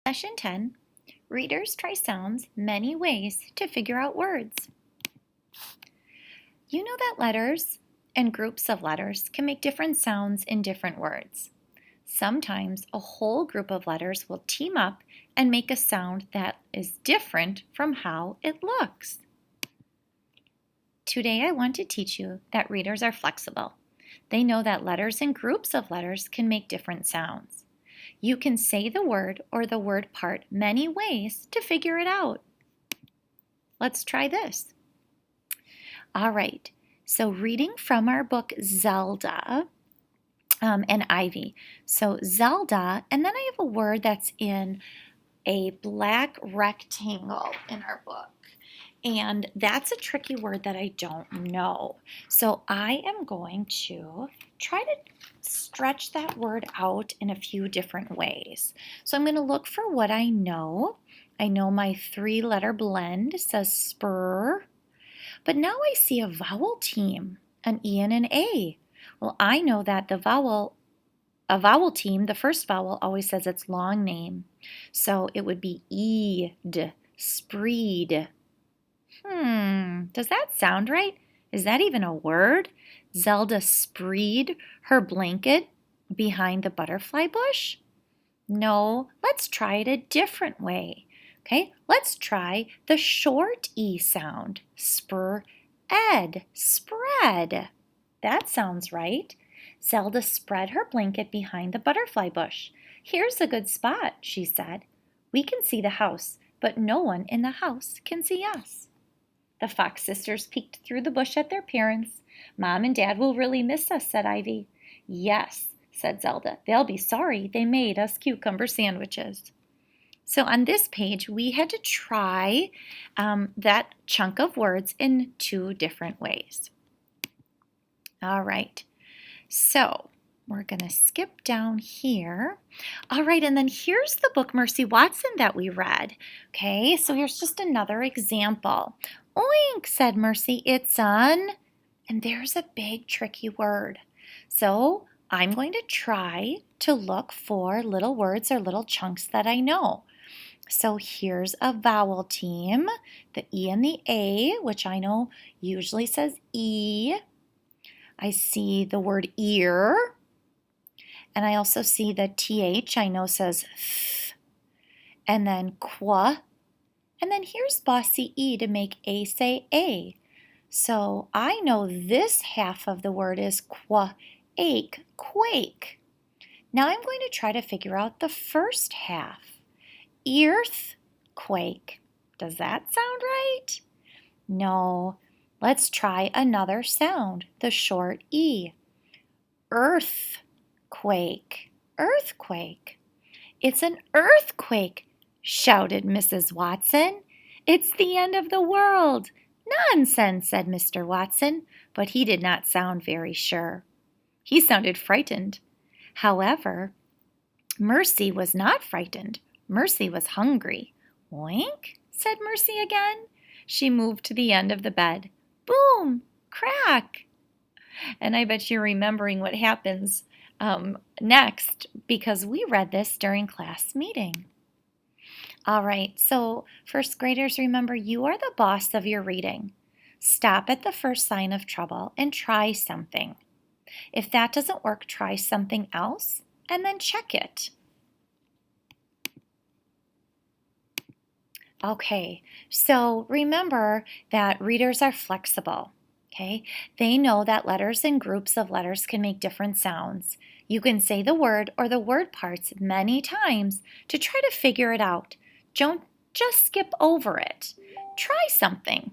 Session 10, Readers Try Sounds Many Ways to Figure Out Words. You know that letters and groups of letters can make different sounds in different words. Sometimes a whole group of letters will team up and make a sound that is different from how it looks. Today I want to teach you that readers are flexible. They know that letters and groups of letters can make different sounds. You can say the word or the word part many ways to figure it out. Let's try this. All right, so reading from our book Zelda and Ivy. So Zelda, and then I have a word that's in a black rectangle in our book. And that's a tricky word that I don't know. So I am going to try to stretch that word out in a few different ways. So I'm going to look for what I know. I know my three-letter blend says spur, but now I see a vowel team, an E and an A. Well, I know that a vowel team, the first vowel always says its long name. So it would be E-d, spreed. Does that sound right? Is that even a word? Zelda spreed her blanket behind the butterfly bush? No, let's try it a different way. Okay, let's try the short E sound. Spur-ed, spread. That sounds right. Zelda spread her blanket behind the butterfly bush. Here's a good spot, she said. We can see the house, but no one in the house can see us. The Fox sisters peeked through the bush at their parents. Mom and Dad will really miss us, said Ivy. Yes, said Zelda. They'll be sorry they made us cucumber sandwiches. So on this page, we had to try that chunk of words in two different ways. All right, so we're going to skip down here. All right, and then here's the book Mercy Watson that we read. Okay, so here's just another example. Oink, said Mercy, it's an, and there's a big tricky word. So I'm going to try to look for little words or little chunks that I know. So here's a vowel team, the E and the A, which I know usually says E. I see the word ear, and I also see the TH I know says th, and then qua, and then here's bossy E to make A say A. So I know this half of the word is qua-ake, quake. Now I'm going to try to figure out the first half. Earthquake. Does that sound right? No. Let's try another sound, the short E. Earthquake. Earthquake. It's an earthquake, shouted Mrs. Watson. It's the end of the world. Nonsense, said Mr. Watson, but he did not sound very sure. He sounded frightened. However, Mercy was not frightened. Mercy was hungry. Oink, said Mercy again. She moved to the end of the bed. Boom, crack. And I bet you're remembering what happens next because we read this during class meeting. All right, so first graders, remember you are the boss of your reading. Stop at the first sign of trouble and try something. If that doesn't work, try something else and then check it. Okay, so remember that readers are flexible. Okay, they know that letters and groups of letters can make different sounds. You can say the word or the word parts many times to try to figure it out. Don't just skip over it. Try something.